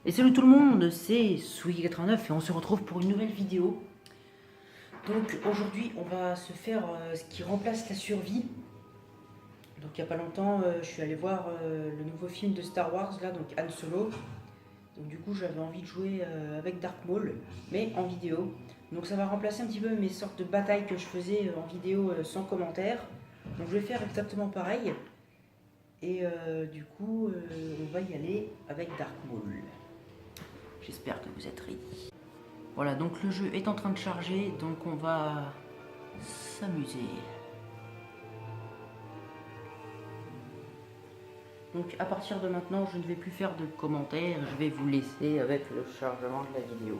Et salut tout le monde, c'est Swiggy89 et on se retrouve pour une nouvelle vidéo. Donc aujourd'hui on va se faire ce qui remplace la survie. Donc il n'y a pas longtemps je suis allé voir le nouveau film de Star Wars là, donc Han Solo. Donc du coup j'avais envie de jouer avec Dark Maul, mais en vidéo. Donc ça va remplacer un petit peu mes sortes de batailles que je faisais en vidéo sans commentaire. Donc je vais faire exactement pareil. Et du coup on va y aller avec Dark Maul. J'espère que vous êtes ready. Voilà, donc le jeu est en train de charger, donc on va s'amuser. Donc à partir de maintenant, je ne vais plus faire de commentaires, je vais vous laisser avec le chargement de la vidéo.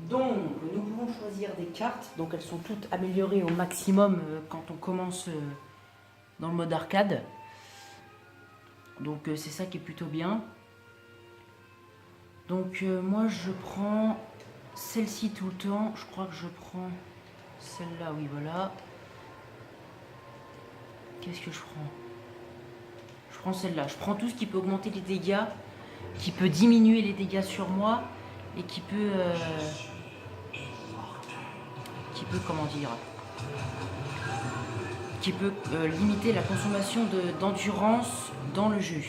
Donc, nous pouvons choisir des cartes, donc elles sont toutes améliorées au maximum quand on commence dans le mode arcade. Donc c'est ça qui est plutôt bien. Donc moi je prends celle-ci tout le temps, je crois que je prends celle-là, oui voilà. Qu'est-ce que je prends? Je prends celle-là, je prends tout ce qui peut augmenter les dégâts, qui peut diminuer les dégâts sur moi et qui peut comment dire, qui peut limiter la consommation d'endurance dans le jeu,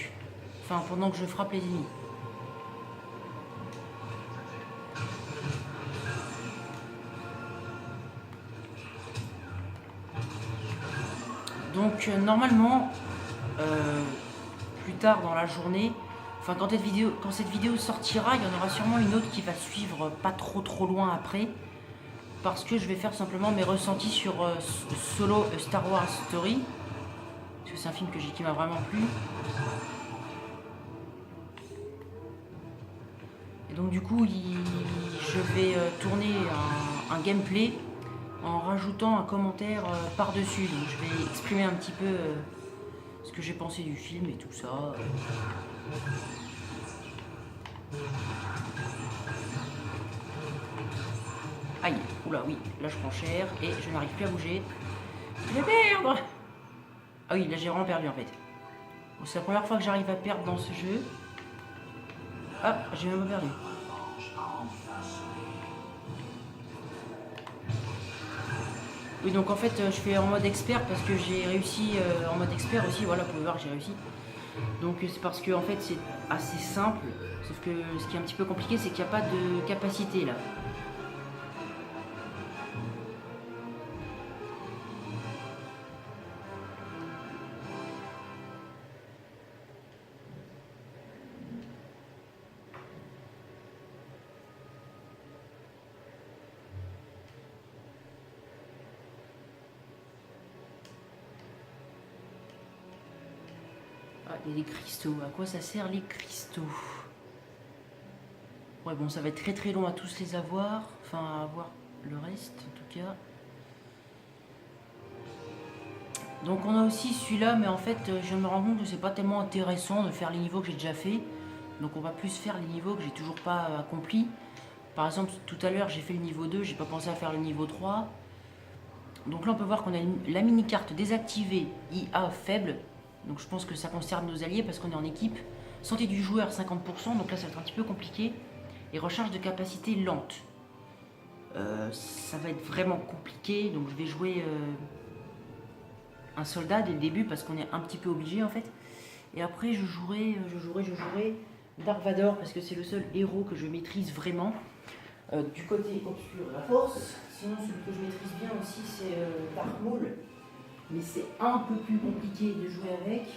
enfin pendant que je frappe les ennemis. Donc normalement plus tard dans la journée, enfin quand cette vidéo sortira, il y en aura sûrement une autre qui va suivre pas trop loin après, parce que je vais faire simplement mes ressentis sur Solo Star Wars Story, parce que c'est un film qui m'a vraiment plu. Et donc du coup je vais tourner un gameplay en rajoutant un commentaire par-dessus. Donc je vais exprimer un petit peu ce que j'ai pensé du film et tout ça. Aïe, oula oui, là je prends cher et je n'arrive plus à bouger. Je vais perdre. Ah oui, là j'ai vraiment perdu en fait. C'est la première fois que j'arrive à perdre dans ce jeu. Ah, j'ai même pas perdu. Oui, donc en fait je fais en mode expert parce que j'ai réussi en mode expert aussi, voilà, vous pouvez voir, j'ai réussi. Donc c'est parce que en fait c'est assez simple, sauf que ce qui est un petit peu compliqué c'est qu'il n'y a pas de capacité là. Ah, il y a des cristaux. À quoi ça sert les cristaux? Ouais, bon, ça va être très long à tous les avoir. Enfin, à avoir le reste, en tout cas. Donc on a aussi celui-là, mais en fait, je me rends compte que c'est pas tellement intéressant de faire les niveaux que j'ai déjà fait. Donc on va plus faire les niveaux que j'ai toujours pas accomplis. Par exemple, tout à l'heure, j'ai fait le niveau 2, j'ai pas pensé à faire le niveau 3. Donc là, on peut voir qu'on a la mini-carte désactivée, IA faible. Donc je pense que ça concerne nos alliés parce qu'on est en équipe. Santé du joueur 50%, donc là ça va être un petit peu compliqué. Et recharge de capacité lente. Ça va être vraiment compliqué, donc je vais jouer un soldat dès le début parce qu'on est un petit peu obligé en fait. Et après je jouerai Dark Vador parce que c'est le seul héros que je maîtrise vraiment. Du côté obscur de la force. Sinon celui que je maîtrise bien aussi c'est Dark Maul. Mais c'est un peu plus compliqué de jouer avec.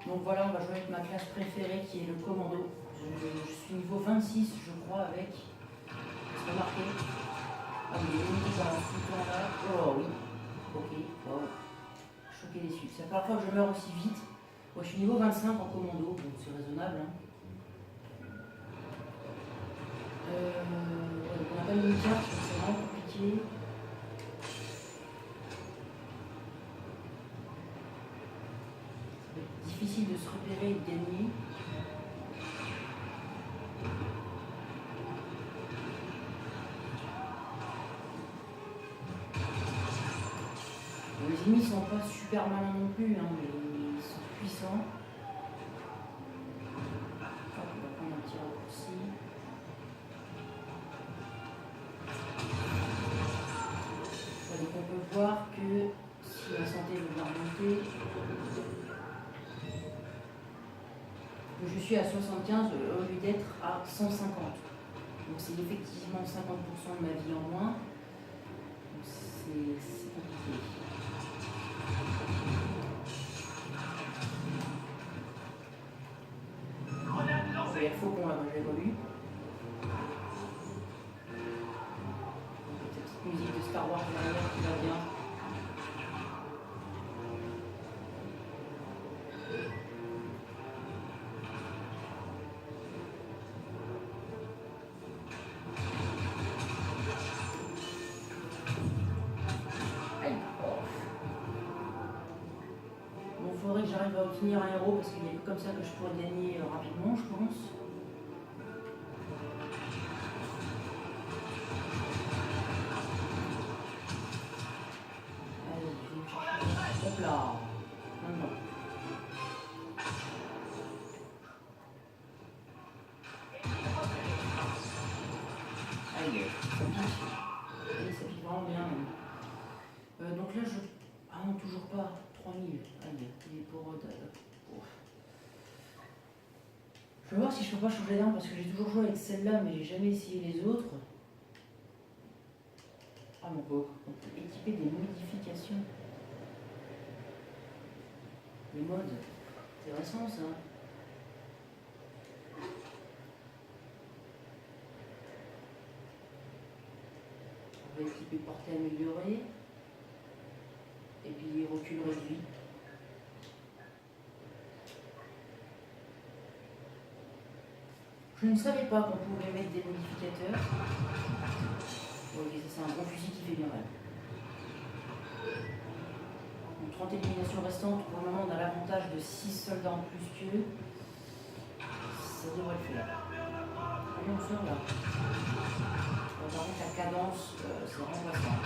Donc voilà, on va jouer avec ma classe préférée qui est le commando. Je suis niveau 26 je crois avec. C'est pas marqué. Ah mais les ennemis balancent tout le temps là. Oh oui. Ok. Oh. Choqué déçu. C'est la première fois que je meurs aussi vite. Moi je suis niveau 25 en commando, donc c'est raisonnable. Hein. On n'a pas de mini-carte, c'est vraiment compliqué. se repérer et de gagner. Les ennemis sont pas super malins non plus, hein, mais ils sont puissants. Hop, on va prendre un petit raccourci. Donc on peut voir que si la santé veut bien remonter, que je suis à 75 au lieu d'être à 150. Donc c'est effectivement 50% de ma vie en moins. Donc c'est compliqué. Il faut qu'on la évolue. Cette petite musique de Star Wars derrière qui va bien. Bon, il faudrait que j'arrive à obtenir un héros parce qu'il n'y a que comme ça que je pourrais gagner rapidement, je pense. Hop là. Non. Allez, ça pique vraiment bien. Donc là, je... Ah non, toujours pas. 3000. Allez, il est pour... Je vais voir si je peux pas changer d'arme parce que j'ai toujours joué avec celle-là, mais j'ai jamais essayé les autres. Ah mon pauvre, on peut équiper des modifications. Les modes, c'est récent ça. On va équiper portée améliorée. Et puis recul réduit. Je ne savais pas qu'on pouvait mettre des modificateurs. Ok, ça c'est un bon fusil qui fait bien mal. Donc 30 éliminations restantes, pour le moment on a l'avantage de 6 soldats en plus qu'eux. Ça devrait le faire. Allez, on sort là. Par contre la cadence, c'est remplaçant.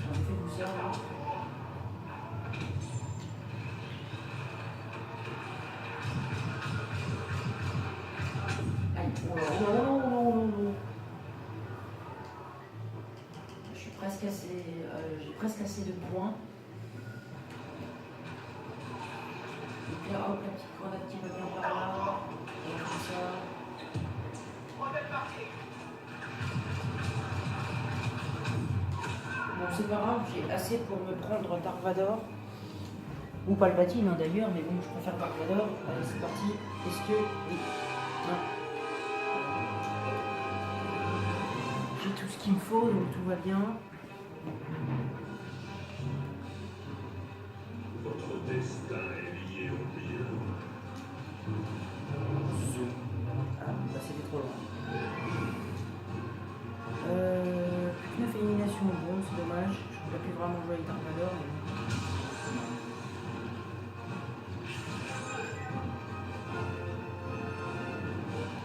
On fait tout ça là. Je suis presque assez, j'ai presque assez de points. Donc là, hop, la petite grenade qui va bien par là. Et comme ça. Bon, c'est pas grave, j'ai assez pour me prendre Dark Vador. Ou Palpatine hein, d'ailleurs, mais bon, je préfère Dark Vador. Allez, c'est parti. Est-ce que... Oui. Non. J'ai tout ce qu'il me faut, donc tout va bien. Votre destin est lié au mien. Ah, bah c'était trop loin. Plus que 9 éliminations, bon, c'est dommage. Je ne peux plus vraiment jouer avec Dark Vador. Mais...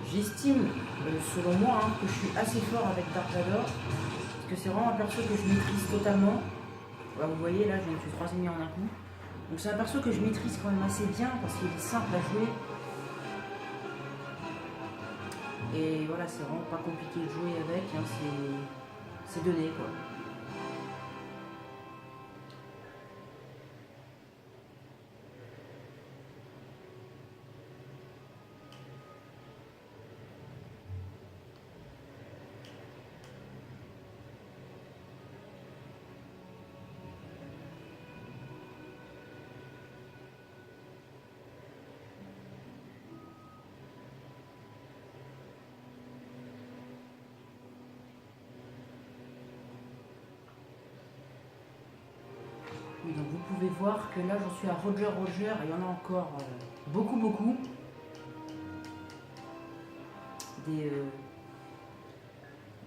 J'estime, selon moi, hein, que je suis assez fort avec Dark Vador. Parce que c'est vraiment un perso que je maîtrise totalement. Bah, vous voyez, là, je viens de tuer 3 ennemis en un coup. Donc c'est un perso que je maîtrise quand même assez bien parce qu'il est simple à jouer. Et voilà, c'est vraiment pas compliqué de jouer avec, hein, c'est donné quoi. Oui, donc vous pouvez voir que là j'en suis à Roger, et il y en a encore beaucoup. Des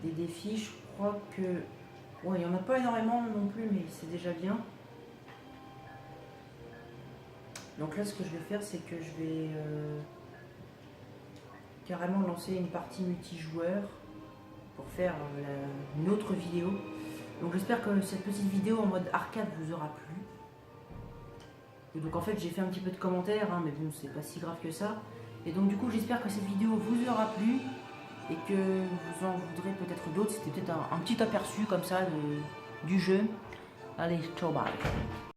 défis, je crois que... Ouais, il n'y en a pas énormément non plus, mais c'est déjà bien. Donc là, ce que je vais faire, c'est que je vais carrément lancer une partie multijoueur pour faire une autre vidéo. Donc j'espère que cette petite vidéo en mode arcade vous aura plu. Et donc en fait j'ai fait un petit peu de commentaires, hein, mais bon c'est pas si grave que ça. Et donc du coup j'espère que cette vidéo vous aura plu et que vous en voudrez peut-être d'autres. C'était peut-être un petit aperçu comme ça du jeu. Allez, ciao, bye.